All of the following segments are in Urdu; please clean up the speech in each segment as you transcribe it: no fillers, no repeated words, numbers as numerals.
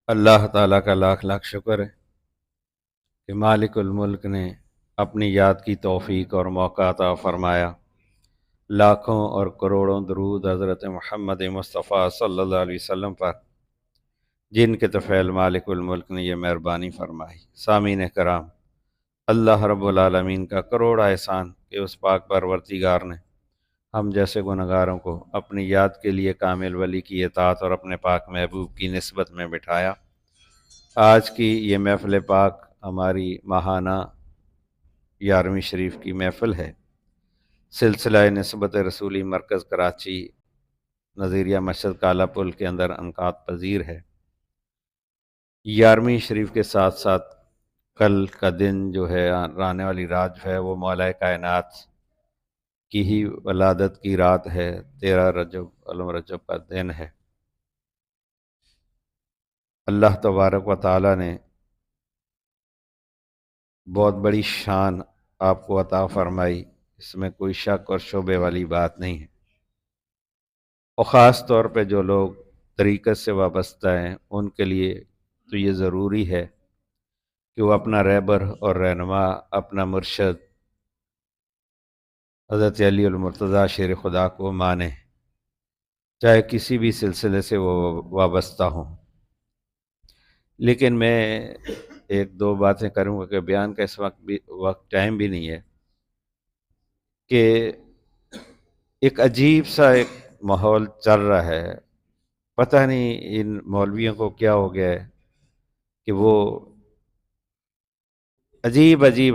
اللہ تعالیٰ کا لاکھ لاکھ شکر ہے کہ مالک الملک نے اپنی یاد کی توفیق اور موقع عطا فرمایا۔ لاکھوں اور کروڑوں درود حضرت محمد مصطفیٰ صلی اللہ علیہ وسلم پر، جن کے طفیل مالک الملک نے یہ مہربانی فرمائی۔ سامعین کرام، اللہ رب العالمین کا کروڑا احسان کہ اس پاک پروردگار نے ہم جیسے گنہگاروں کو اپنی یاد کے لیے کامل ولی کی اطاعت اور اپنے پاک محبوب کی نسبت میں بٹھایا۔ آج کی یہ محفل پاک ہماری ماہانہ 11ویں شریف کی محفل ہے۔ سلسلہ نسبت رسولی مرکز کراچی نظیریہ مسجد کالا پل کے اندر انعقاد پذیر ہے۔ 11ویں شریف کے ساتھ ساتھ کل کا دن جو ہے، آنے والی رات جو ہے، وہ مولا کائنات کی ہی ولادت کی رات ہے۔ 13 رجب علم رجب کا دن ہے۔ اللہ تبارک و تعالی نے بہت بڑی شان آپ کو عطا فرمائی، اس میں کوئی شک اور شبے والی بات نہیں ہے۔ اور خاص طور پہ جو لوگ طریقت سے وابستہ ہیں ان کے لیے تو یہ ضروری ہے کہ وہ اپنا رہبر اور رہنما، اپنا مرشد حضرت علی المرتضیٰ شیر خدا کو مانیں، چاہے کسی بھی سلسلے سے وہ وابستہ ہوں۔ لیکن میں ایک دو باتیں کروں گا کہ بیان کا اس وقت ٹائم بھی نہیں ہے، کہ ایک عجیب سا ایک ماحول چل رہا ہے۔ پتہ نہیں ان مولویوں کو کیا ہو گیا ہے کہ وہ عجیب عجیب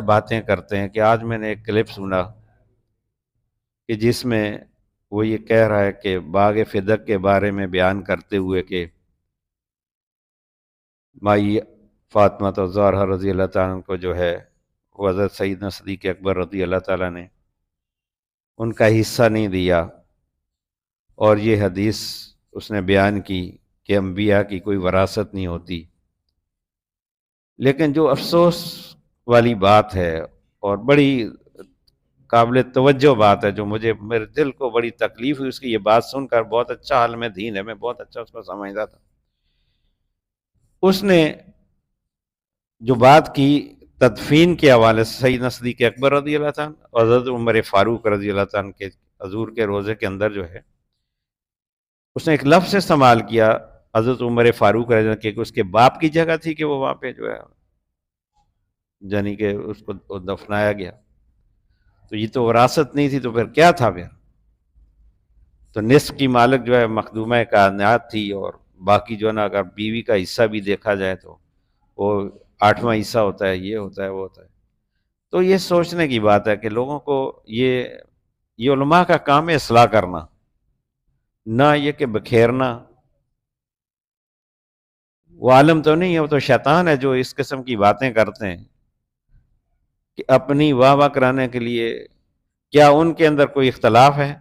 باتیں کرتے ہیں۔ کہ آج میں نے ایک کلپ سنا کہ جس میں وہ یہ کہہ رہا ہے کہ باغ فدق کے بارے میں بیان کرتے ہوئے کہ مائی فاطمہ الزہرا رضی اللہ تعالیٰ عنہ کو جو ہے وہ حضرت سیدنا صدیق اکبر رضی اللہ تعالیٰ نے ان کا حصہ نہیں دیا، اور یہ حدیث اس نے بیان کی کہ انبیاء کی کوئی وراثت نہیں ہوتی۔ لیکن جو افسوس والی بات ہے اور بڑی قابل توجہ بات ہے، جو میرے دل کو بڑی تکلیف ہوئی اس کی یہ بات سن کر، بہت اچھا عالم دین ہے، میں بہت اچھا اس کو سمجھتا تھا، اس نے جو بات کی تدفین کے حوالے سے سیدنا صدیق اکبر رضی اللہ تعالیٰ اور حضرت عمر فاروق رضی اللہ تعالیٰ کے حضور کے روضے کے اندر جو ہے، اس نے ایک لفظ استعمال کیا حضرت عمر فاروق رضی اللہ کہ اس کے باپ کی جگہ تھی کہ وہ وہاں پہ جو ہے یعنی کہ اس کو دفنایا گیا، تو یہ تو وراثت نہیں تھی، تو پھر کیا تھا؟ پھر تو نصف کی مالک جو ہے مخدومہ کائنات تھی، اور باقی جو ہے نا اگر بیوی کا حصہ بھی دیکھا جائے تو وہ 8واں حصہ ہوتا ہے، یہ ہوتا ہے وہ ہوتا ہے۔ تو یہ سوچنے کی بات ہے کہ لوگوں کو یہ علماء کا کام ہے اصلاح کرنا، نہ یہ کہ بکھیرنا۔ وہ عالم تو نہیں ہے، وہ تو شیطان ہے جو اس قسم کی باتیں کرتے ہیں کہ اپنی واہ واہ کرانے کے لیے۔ کیا ان کے اندر کوئی اختلاف ہے؟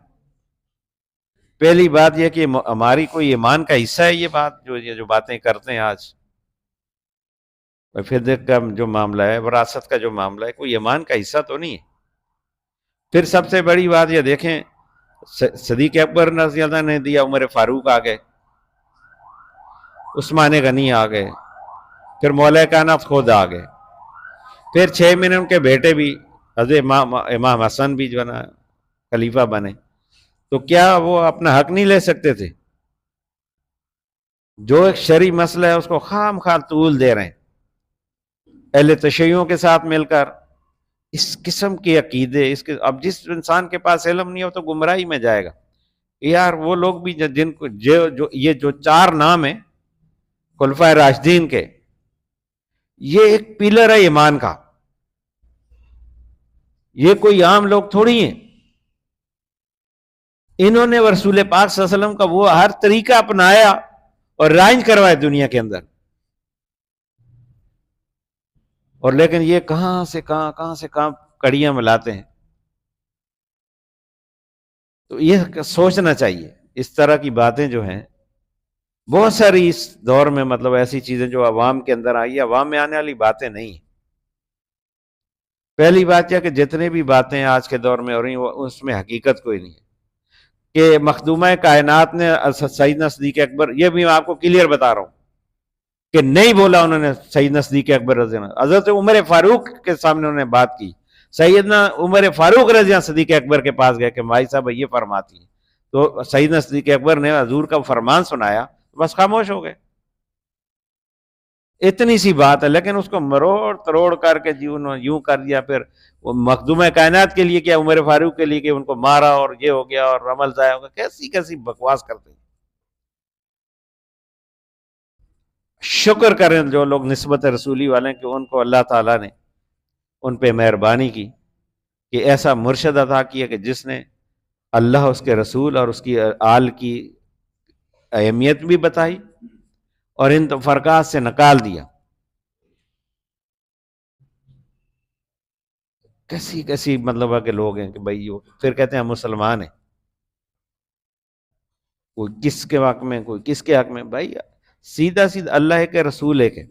پہلی بات یہ کہ ہماری کوئی ایمان کا حصہ ہے یہ بات، جو باتیں کرتے ہیں آج۔ فدق کا جو معاملہ ہے، وراثت کا جو معاملہ ہے، کوئی ایمان کا حصہ تو نہیں ہے۔ پھر سب سے بڑی بات یہ دیکھیں، صدیق اکبر رضی اللہ عنہ نے دیا، عمر فاروق آ گئے، عثمان غنی آ گئے، پھر مولا کائنات خود آ گئے، پھر 6 مہینے ان کے بیٹے بھی حضرت امام حسن بھی جو ہے نا خلیفہ بنے۔ تو کیا وہ اپنا حق نہیں لے سکتے تھے؟ جو ایک شرعی مسئلہ ہے اس کو خام خواہ طول دے رہے ہیں، اہل تشیعوں کے ساتھ مل کر اس قسم کے عقیدے۔ اب جس انسان کے پاس علم نہیں ہو تو گمراہی میں جائے گا۔ یار وہ لوگ بھی جن کو یہ جو 4 نام ہیں خلفائے راشدین کے، یہ ایک پلر ہے ایمان کا، یہ کوئی عام لوگ تھوڑی ہیں۔ انہوں نے رسول پاک صلی اللہ علیہ وسلم کا وہ ہر طریقہ اپنایا اور رائج کروایا دنیا کے اندر، اور لیکن یہ کہاں سے کہاں کڑیاں ملاتے ہیں۔ تو یہ سوچنا چاہیے۔ اس طرح کی باتیں جو ہیں بہت ساری اس دور میں، مطلب ایسی چیزیں جو عوام کے اندر آئی، عوام میں آنے والی باتیں نہیں ہیں۔ پہلی بات یہ کہ جتنے بھی باتیں آج کے دور میں ہو رہی ہیں اس میں حقیقت کوئی نہیں ہے۔ کہ مخدومہ کائنات نے سیدنا صدیق اکبر، یہ بھی میں آپ کو کلیئر بتا رہا ہوں کہ نہیں بولا انہوں نے سیدنا صدیق اکبر رضی اللہ عنہ، حضرت عمر فاروق کے سامنے انہوں نے بات کی، سیدنا عمر فاروق رضی اللہ صدیق اکبر کے پاس گئے کہ بھائی صاحب یہ فرماتی ہیں، تو سیدنا صدیق اکبر نے حضور کا فرمان سنایا، بس خاموش ہو گئے. اتنی سی بات ہے، لیکن اس کو مروڑ تروڑ کر کے یوں کر دیا. پھر وہ مخدومہ کائنات کے لیے کیا، عمر فاروق کے لیے کہ ان کو مارا اور یہ ہو گیا اور عمل ضائع ہو گیا. کیسی کیسی بکواس کرتے ہیں. شکر کریں جو لوگ نسبت رسولی والے ہیں کہ ان کو اللہ تعالیٰ نے ان پہ مہربانی کی کہ ایسا مرشد عطا کیا کہ جس نے اللہ، اس کے رسول اور اس کی آل کی اہمیت بھی بتائی اور ان فرقات سے نکال دیا. کیسی کیسی مطلب ہے کہ لوگ ہیں کہ بھائی پھر کہتے ہیں ہم مسلمان ہیں، کوئی کس کے حق میں، کوئی کس کے حق میں. بھائی سیدھا سیدھا اللہ کے رسول ہے کہ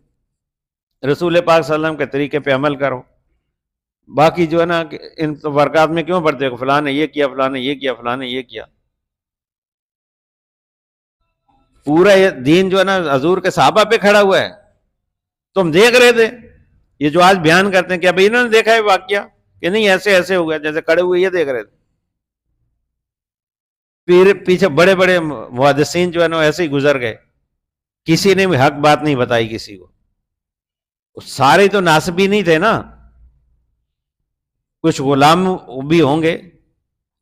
رسول پاک صلی اللہ علیہ وسلم کے طریقے پہ عمل کرو. باقی جو ہے نا ان فرقات میں کیوں پڑھتے ہو، فلاں نے یہ کیا، فلاں نے یہ کیا، فلاں نے یہ کیا. پورا یہ دین جو ہے نا حضور کے صحابہ پہ کھڑا ہوا ہے. تم دیکھ رہے تھے یہ جو آج بیان کرتے ہیں کہ ابھی انہوں نے دیکھا ہے واقعہ کہ نہیں ایسے ایسے ہو گیا، جیسے کھڑے ہوئے یہ دیکھ رہے تھے. پھر پیچھے بڑے بڑے محدثین جو ہے نا ایسے ہی گزر گئے، کسی نے بھی حق بات نہیں بتائی کسی کو. سارے تو ناسبی نہیں تھے نا، کچھ غلام بھی ہوں گے،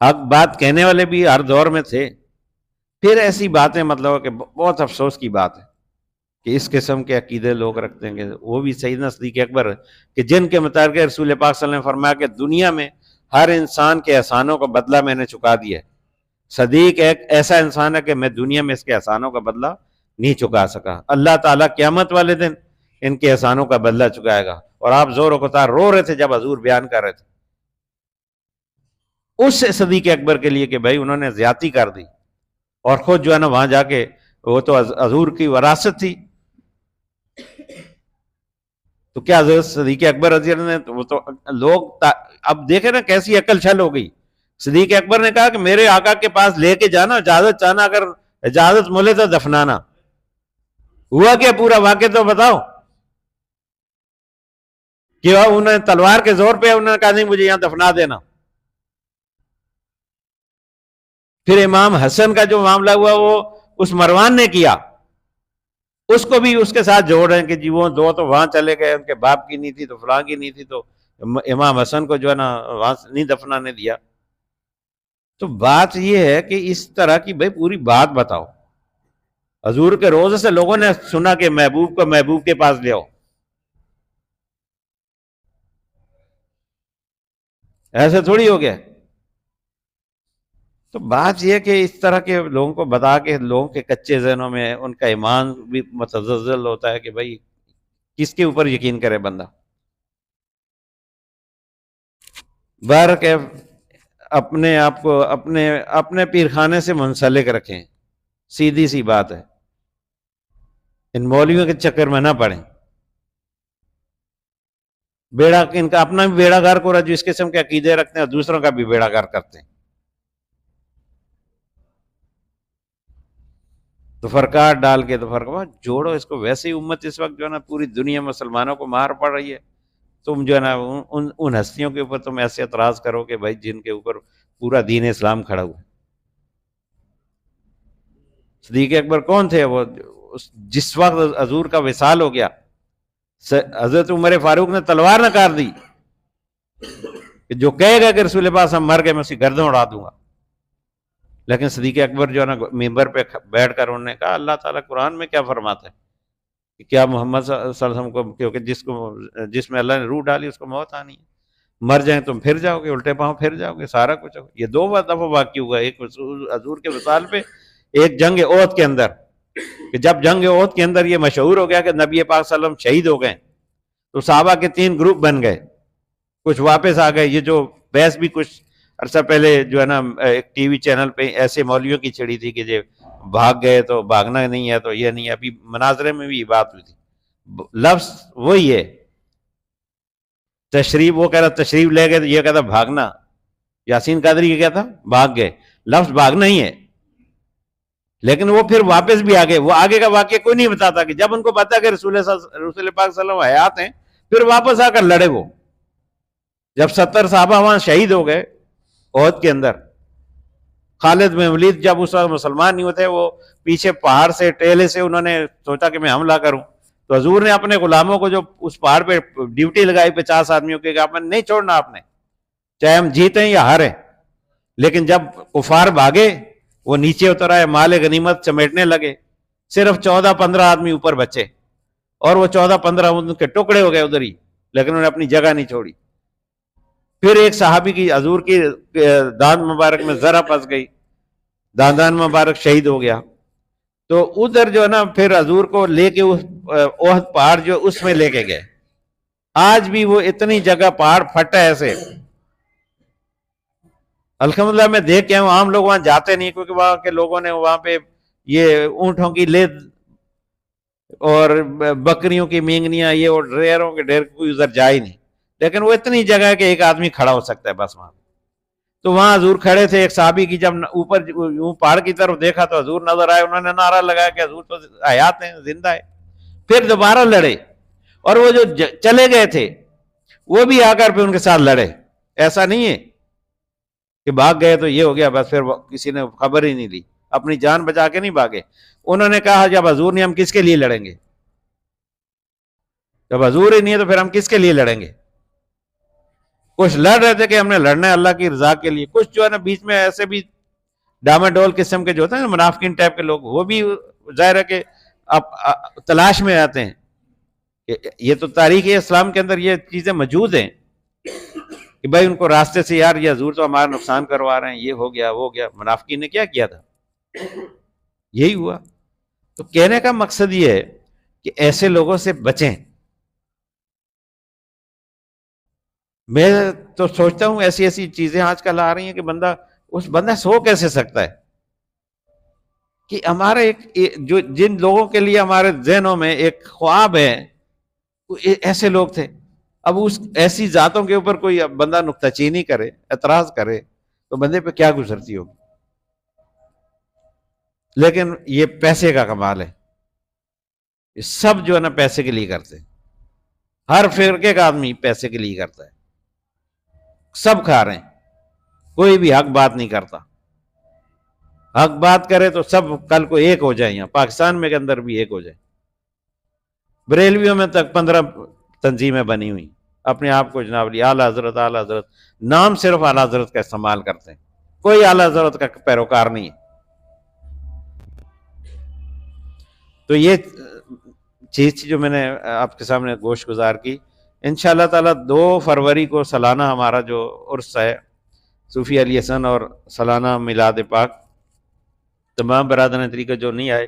حق بات کہنے والے بھی ہر دور میں تھے. پھر ایسی باتیں مطلب کہ بہت افسوس کی بات ہے کہ اس قسم کے عقیدے لوگ رکھتے ہیں. کہ وہ بھی سیدنا صدیق اکبر کہ جن کے متعلق رسول پاک صلی اللہ علیہ وسلم نے فرمایا کہ دنیا میں ہر انسان کے احسانوں کا بدلہ میں نے چکا دیا ہے. صدیق ایک ایسا انسان ہے کہ میں دنیا میں اس کے احسانوں کا بدلہ نہیں چکا سکا. اللہ تعالیٰ قیامت والے دن ان کے احسانوں کا بدلہ چکائے گا. اور آپ زور و قطار رو رہے تھے جب حضور بیان کر رہے تھے اس سے صدیق اکبر کے لیے کہ بھائی انہوں نے زیادتی کر دی، اور خود جو ہے نا وہاں جا کے وہ تو حضور کی وراثت تھی. تو کیا حضرت صدیق اکبر رضی اللہ عنہ نے وہ تو لوگ اب دیکھیں نا کیسی عقل چھل ہو گئی. صدیق اکبر نے کہا کہ میرے آقا کے پاس لے کے جانا، اجازت چاہنا، اگر اجازت ملے تو دفنانا. ہوا کیا پورا واقعہ تو بتاؤ. کہ انہوں نے تلوار کے زور پہ انہوں نے کہا نہیں مجھے یہاں دفنا دینا. پھر امام حسن کا جو معاملہ ہوا وہ اس مروان نے کیا، اس کو بھی اس کے ساتھ جوڑ رہے ہیں کہ جی وہ دو تو وہاں چلے گئے، ان کے باپ کی نہیں تھی تو فلاں کی نہیں تھی، تو امام حسن کو جو ہے نا وہاں نہیں دفنانے دیا. تو بات یہ ہے کہ اس طرح کی بھائی پوری بات بتاؤ. حضور کے روزے سے لوگوں نے سنا کہ محبوب کو محبوب کے پاس لے آؤ، ایسے تھوڑی ہو گیا. تو بات یہ کہ اس طرح کے لوگوں کو بتا کے لوگوں کے کچے ذہنوں میں ان کا ایمان بھی متزلزل ہوتا ہے کہ بھائی کس کے اوپر یقین کرے بندہ. بہرکیف اپنے آپ کو اپنے پیرخانے سے منسلک رکھیں. سیدھی سی بات ہے، ان مولویوں کے چکر میں نہ پڑیں. بیڑا ان کا اپنا بھی بیڑا گار کو رہا جو اس قسم کے عقیدے رکھتے ہیں اور دوسروں کا بھی بیڑا گار کرتے ہیں. تو فرقات ڈال کے تو فرقات جوڑو اس کو. ویسے ہی امت اس وقت جو ہے نا پوری دنیا مسلمانوں کو مار پڑ رہی ہے. تم جو ہے نا ان ہستیوں کے اوپر تم ایسے اعتراض کرو کہ بھائی جن کے اوپر پورا دین اسلام کھڑا ہوا. صدیق اکبر کون تھے؟ وہ جس وقت حضور کا وصال ہو گیا حضرت عمر فاروق نے تلوار نہ کار دی کہ جو کہے گا کہ رسول پاک ہم مر گئے میں اس کی گردن اڑا دوں گا. لیکن صدیق اکبر جو ہے نا ممبر پہ بیٹھ کر انہوں نے کہا اللہ تعالیٰ قرآن میں کیا فرماتا ہے کہ کیا محمد صلی اللہ علیہ وسلم کو، کیونکہ جس میں اللہ نے روح ڈالی اس کو موت آنی ہے، مر جائیں تم پھر جاؤ گے، الٹے پاؤں پھر جاؤ گے، سارا کچھ ہوگا. یہ دو دفعہ واقع ہوا، ایک حضور کے وصال پہ، ایک جنگ احد کے اندر. کہ جب جنگ احد کے اندر یہ مشہور ہو گیا کہ نبی پاک صلی اللہ علیہ وسلم شہید ہو گئے تو صحابہ کے 3 گروپ بن گئے. کچھ واپس آ گئے. یہ جو بحث بھی کچھ عرصہ پہلے جو ہے نا ایک ٹی وی چینل پہ ایسے مولویوں کی چھڑی تھی کہ جو بھاگ گئے تو بھاگنا نہیں ہے تو یہ نہیں ہے. ابھی مناظرے میں بھی یہ بات ہوئی تھی. لفظ وہی ہے، تشریف، وہ کہہ رہا تشریف لے گئے تو یہ کہتا بھاگنا. یاسین قادری یہ کیا تھا؟ بھاگ گئے. لفظ بھاگنا ہی ہے. لیکن وہ پھر واپس بھی آگے، وہ آگے کا واقعہ کوئی نہیں بتاتا کہ جب ان کو پتا کہ رسول پاک صلی اللہ علیہ وسلم حیات ہیں پھر واپس آ کر لڑے. وہ جب 70 صحابہ وہاں شہید ہو گئے احد کے اندر، خالد بن ولید جب اس وقت مسلمان نہیں ہوتے، وہ پیچھے پہاڑ سے ٹیلے سے انہوں نے سوچا کہ میں حملہ کروں، تو حضور نے اپنے غلاموں کو جو اس پہاڑ پہ ڈیوٹی لگائی 50 آدمیوں کی کہ آپ نے نہیں چھوڑنا، آپ نے چاہے ہم جیتیں یا ہاریں. لیکن جب کفار بھاگے وہ نیچے اتر آئے، مال غنیمت سمیٹنے لگے، صرف 14-15 آدمی اوپر بچے، اور وہ 14-15 ان کے ٹکڑے ہو گئے ادھر ہی، لیکن انہوں نے اپنی جگہ نہیں چھوڑی. پھر ایک صحابی کی حضور کی داند مبارک میں ذرا پھنس گئی، داندان مبارک شہید ہو گیا. تو ادھر جو ہے نا پھر حضور کو لے کے احد پہاڑ جو اس میں لے کے گئے. آج بھی وہ اتنی جگہ پہاڑ پھٹا ہے ایسے، الحمدللہ میں دیکھ کے ہوں. عام لوگ وہاں جاتے نہیں کیونکہ وہاں کے لوگوں نے وہاں پہ یہ اونٹوں کی لید اور بکریوں کی مینگنیاں یہ اور ڈریروں کے ڈیر کوئی ادھر جائے نہیں. لیکن وہ اتنی جگہ ہے کہ ایک آدمی کھڑا ہو سکتا ہے بس وہاں. تو وہاں حضور کھڑے تھے. ایک صحابی کی جب اوپر یوں پہاڑ کی طرف دیکھا تو حضور نظر آئے، انہوں نے نعرہ لگایا کہ حضور تو حیات ہیں، زندہ ہے. پھر دوبارہ لڑے، اور وہ جو چلے گئے تھے وہ بھی آ کر پھر ان کے ساتھ لڑے. ایسا نہیں ہے کہ بھاگ گئے تو یہ ہو گیا بس پھر کسی نے خبر ہی نہیں لی، اپنی جان بچا کے نہیں بھاگے. انہوں نے کہا جب حضور نہیں ہم کس کے لیے لڑیں گے، جب حضور ہی نہیں ہے تو پھر ہم کس کے لیے لڑیں گے. کچھ لڑ رہے تھے کہ ہم نے لڑنا ہے اللہ کی رضا کے لیے، کچھ جو ہے نا بیچ میں ایسے بھی ڈاماڈول قسم کے جو ہوتے ہیں منافقین ٹائپ کے لوگ، وہ بھی ظاہر ہے کہ تلاش میں آتے ہیں. یہ تو تاریخ اسلام کے اندر یہ چیزیں موجود ہیں کہ بھائی ان کو راستے سے یار یہ حضور تو ہمارا نقصان کروا رہے ہیں، یہ ہو گیا وہ گیا. منافقین نے کیا کیا تھا، یہی ہوا. تو کہنے کا مقصد یہ ہے کہ ایسے لوگوں سے بچیں. میں تو سوچتا ہوں ایسی ایسی چیزیں آج کل آ رہی ہیں کہ بندہ سو کیسے سکتا ہے. کہ ہمارے جو جن لوگوں کے لیے ہمارے ذہنوں میں ایک خواب ہے وہ ایسے لوگ تھے. اب اس ایسی ذاتوں کے اوپر کوئی بندہ نکتہ چینی کرے، اعتراض کرے تو بندے پہ کیا گزرتی ہوگی. لیکن یہ پیسے کا کمال ہے، یہ سب جو ہے نا پیسے کے لیے کرتے ہیں. ہر فرقے کا آدمی پیسے کے لیے کرتا ہے، سب کھا رہے ہیں، کوئی بھی حق بات نہیں کرتا. حق بات کرے تو سب کل کو ایک ہو جائیں. یہاں پاکستان میں کے اندر بھی ایک ہو جائے. بریلویوں میں تک 15 تنظیمیں بنی ہوئی، اپنے آپ کو جناب علی اعلیٰ حضرت اعلیٰ حضرت، نام صرف اعلیٰ حضرت کا استعمال کرتے ہیں، کوئی اعلیٰ حضرت کا پیروکار نہیں ہے. تو یہ چیز جو میں نے آپ کے سامنے گوش گزار کی. انشاءاللہ تعالی 2 فروری کو سالانہ ہمارا جو عرس ہے صوفی علی حسن اور سالانہ میلاد پاک، تمام برادران طریقہ جو نہیں آئے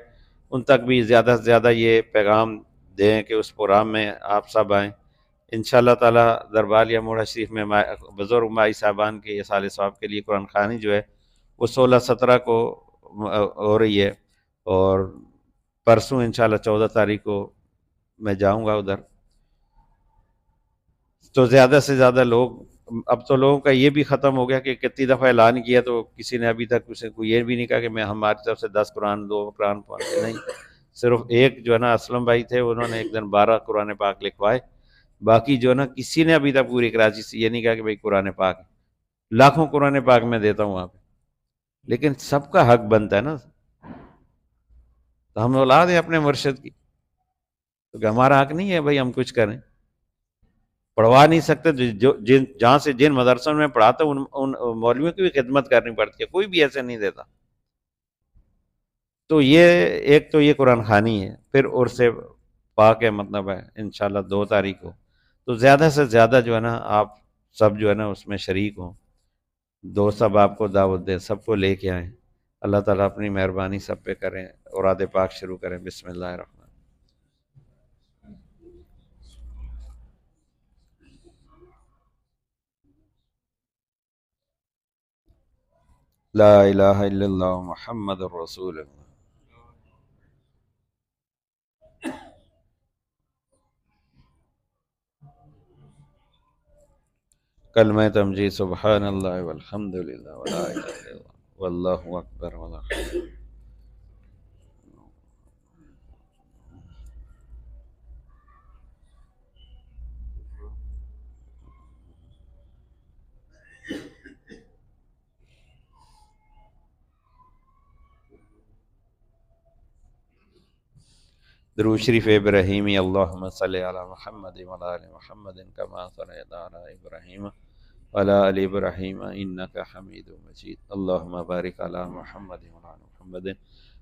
ان تک بھی زیادہ سے زیادہ یہ پیغام دیں کہ اس پروگرام میں آپ سب آئیں. انشاءاللہ تعالی دربار یا موڑا شریف میں بزرگ مائی صاحبان کے اصال ثواب کے لیے قرآن خوانی جو ہے وہ 16-17 کو ہو رہی ہے، اور پرسوں انشاءاللہ 14 تاریخ کو میں جاؤں گا ادھر. تو زیادہ سے زیادہ لوگ، اب تو لوگوں کا یہ بھی ختم ہو گیا کہ کتنی دفعہ اعلان کیا تو کسی نے ابھی تک اسے کو یہ بھی نہیں کہا کہ میں ہماری طرف سے 10 قرآن 2 قرآن پڑھتے نہیں. صرف ایک جو ہے نا اسلم بھائی تھے، انہوں نے ایک دن 12 قرآن پاک لکھوائے. باقی جو ہے نا کسی نے ابھی تک پوری کراچی سے یہ نہیں کہا کہ بھائی قرآن پاک. لاکھوں قرآن پاک میں دیتا ہوں وہاں پہ، لیکن سب کا حق بنتا ہے نا. تو ہم اولاد ہیں اپنے مرشد کی، تو ہمارا حق نہیں ہے بھائی ہم کچھ کریں. پڑھوا نہیں سکتے جہاں سے جن مدرسوں میں پڑھاتا ہوں ان مولویوں کی بھی خدمت کرنی پڑتی ہے، کوئی بھی ایسے نہیں دیتا. تو یہ ایک تو یہ قرآن خوانی ہے، پھر عرس پاک ہے مطلب ہے انشاءاللہ 2 تاریخ کو. تو زیادہ سے زیادہ جو ہے نا آپ سب جو ہے نا اس میں شریک ہوں، دوست سب آپ کو دعوت دیں، سب کو لے کے آئیں. اللہ تعالیٰ اپنی مہربانی سب پہ کریں. اوراد پاک شروع کریں. بسم اللہ الرحمن. لا الہ الا اللہ محمد الرسول اللہ. کلمہ تمجید سبحان اللہ والحمد للہ ولا الہ الا اللہ. واللہ اکبر ولا حول۔ درود شریف ابراہیمی، اللہم صلی علی محمد وعلی آل محمد کما صلیت علی ابراہیم وعلی آل ابراہیم انک حمید مجید، اللہم بارک علی محمد وعلی آل محمد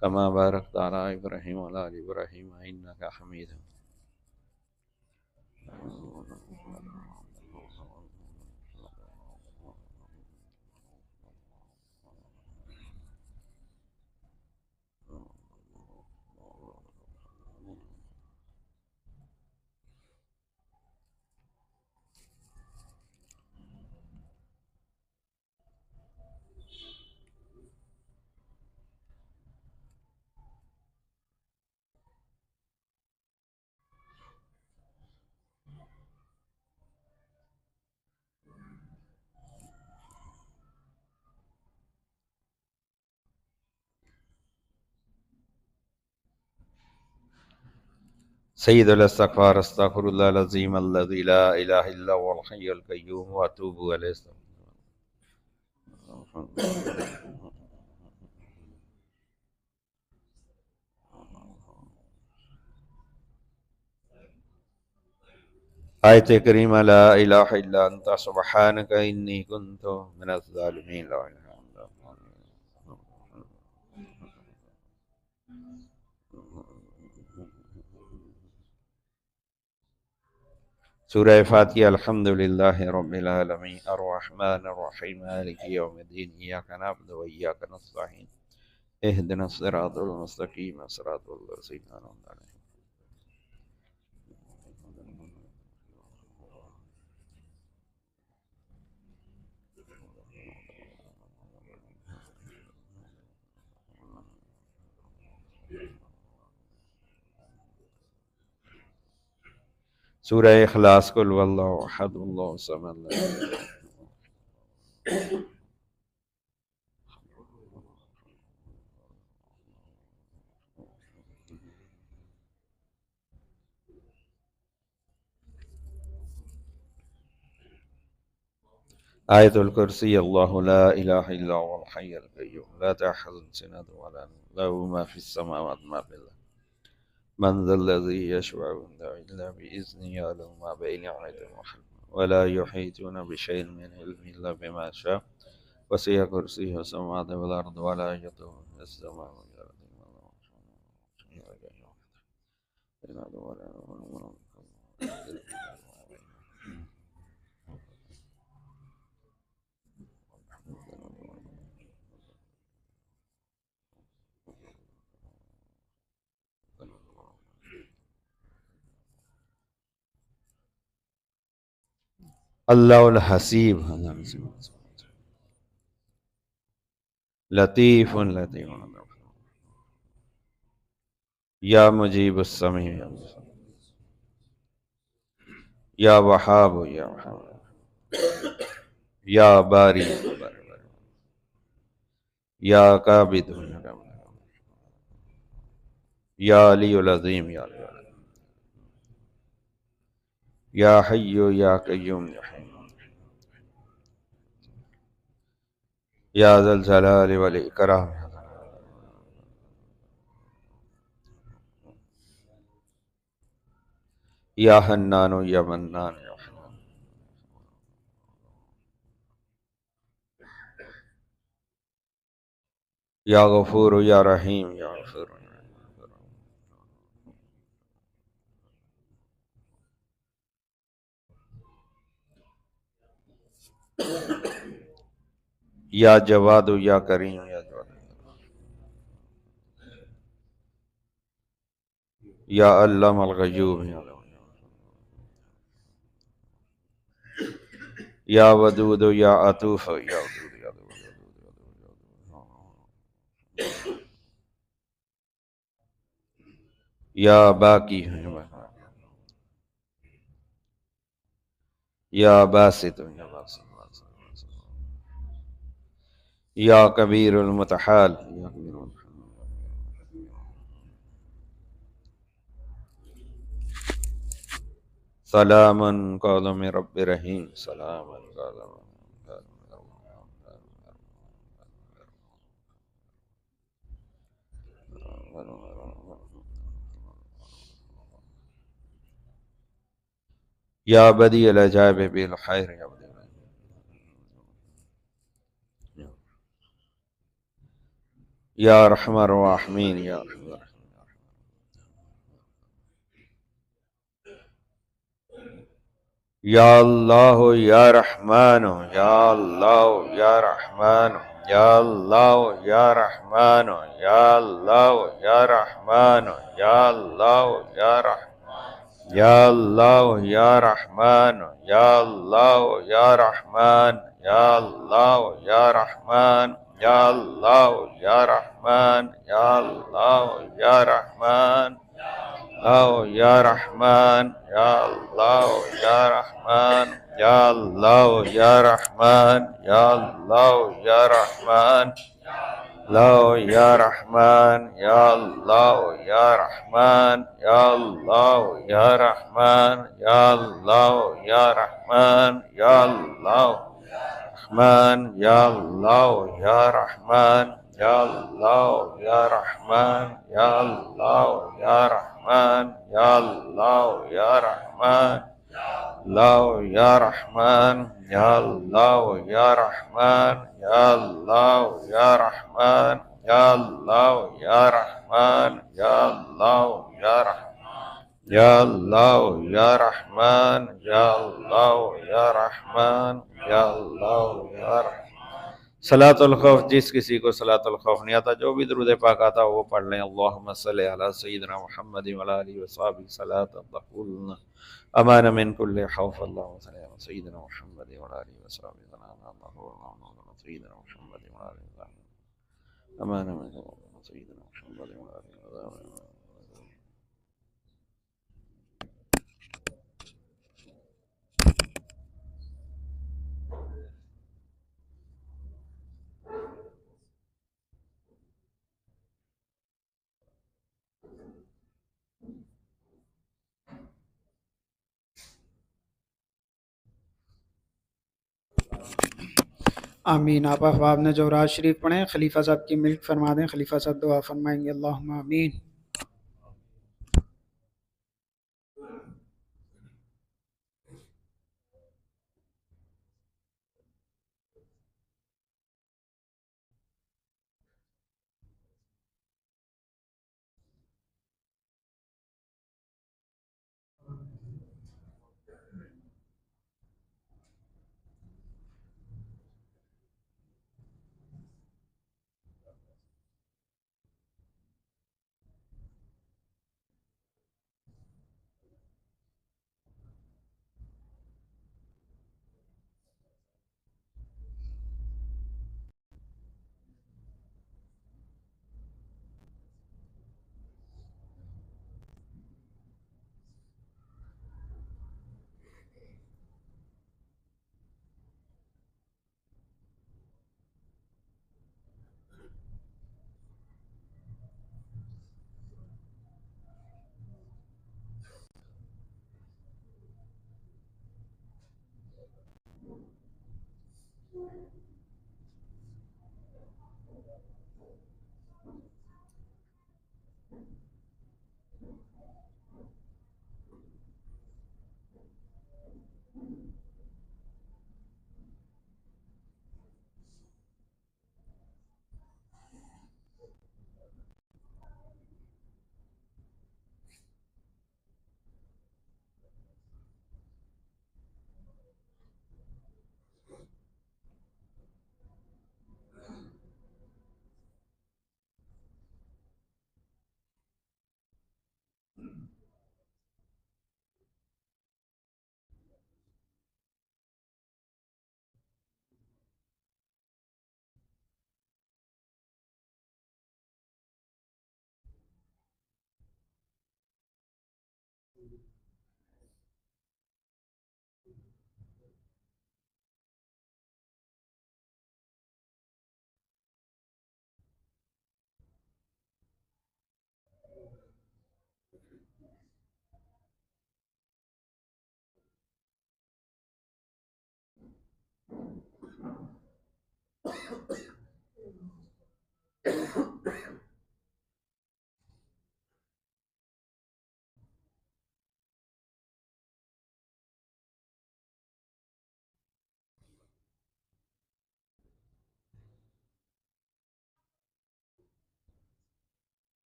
کما بارکت علی ابراہیم وعلی آل ابراہیم انک حمید مجید۔ سید الاستغفار، استغفر اللہ العظیم الذی لا الہ الا هو الحی القیوم واتوب الیہ۔ آیت کریمہ لا الہ الا انت سبحانک انی کنت من الظالمین، لا الہ الا انت۔ سورہ فاتحہ۔ الحمدللہ رب العالمین الرحمن الرحیم مالک یوم الدین ایاک نعبد و ایاک نستعین اہدنا الصراط المستقیم صراط الذین انعمت علیہم۔ سورہ اخلاص، قل هو اللہ احد اللہ الصمد لم آیت الکرسی، اللہ لا الہ الا هو الحی القیوم لا تأخذہ سنۃ ولا نوم له ما فی السماوات ما فی الارض من ذا الذی یشفع عنده الا بإذنہ یعلم ما بین ایدیہم وخلفہم ولا یحیطون بشیء من علمہ الا بما شاء وسع کرسیہ السماوات والارض ولا یؤوده حفظہما اللہ الحسیب لطیف لطیف یا مجیب السمیع یا وہاب یا وہاب یا باری یا قابض یا علی العظیم یا علی العظیم یا حی یا قیوم یا حی یا ذا الجلال والاکرام یا حنان یا منان یا حنان یا غفور یا رحیم یا غفور یا جواد یا کریم یا جواد یا علام الغیوب یا ودود یا عطوف یا ودود یا یا باقی یا باسط یا باسط یا کبیر المتحال یا کبیر المتحال سلام قولا من رب رحیم سلام قولا یا بدی العجائب بالخیر یا بدی یا رحم الراحمین یا رحم الراحمین یا اللہ یا رحمان یا اللہ یا رحمان یا اللہ یا رحمان یا اللہ یا رحمان یا اللہ یا رحمان یا اللہ یا رحمان یا اللہ یا رحمان یا اللہ یا رحمان یا اللہ یا رحمان یا اللہ یا رحمان اللہ یا رحمان یا اللہ یا رحمان یا اللہ یا رحمان یا اللہ یا رحمان اللہ یا رحمان یا اللہ یا رحمان یا اللہ یا رحمان یا اللہ یا رحمان یا اللہ رحمان یا اللہ یا رحمان یا اللہ یا رحمان یا اللہ یا رحمان یا اللہ یا رحمان اللہ یا رحمان یا اللہ یا رحمان یا اللہ یا رحمان یا اللہ یا رحمان یا اللہ یا رحمان یا اللہ یا رحمان یا اللہ یا رحمان یا اللہ یا رحمان صلاۃ الخوف جس کسی کو صلاۃ الخوف نہیں آتا جو بھی درود پاک آتا وہ پڑھ لیں اللہم صلی علی سیدنا محمد وعلی آلہ وصحبہ صلاۃ تحفظنا امان من کل خوف اللہم صلی علی سیدنا محمد وعلی آلہ وصحبہ سیدنا محمد وعلی آلہ وصحبہ امان من سیدنا محمد وعلی آلہ وصحبہ. آمین۔ آپ احباب نے جو راز شریف پڑھیں خلیفہ صاحب کی ملک فرما دیں، خلیفہ صاحب دعا فرمائیں گے، اللہم آمین۔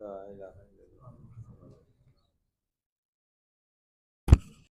لا الہ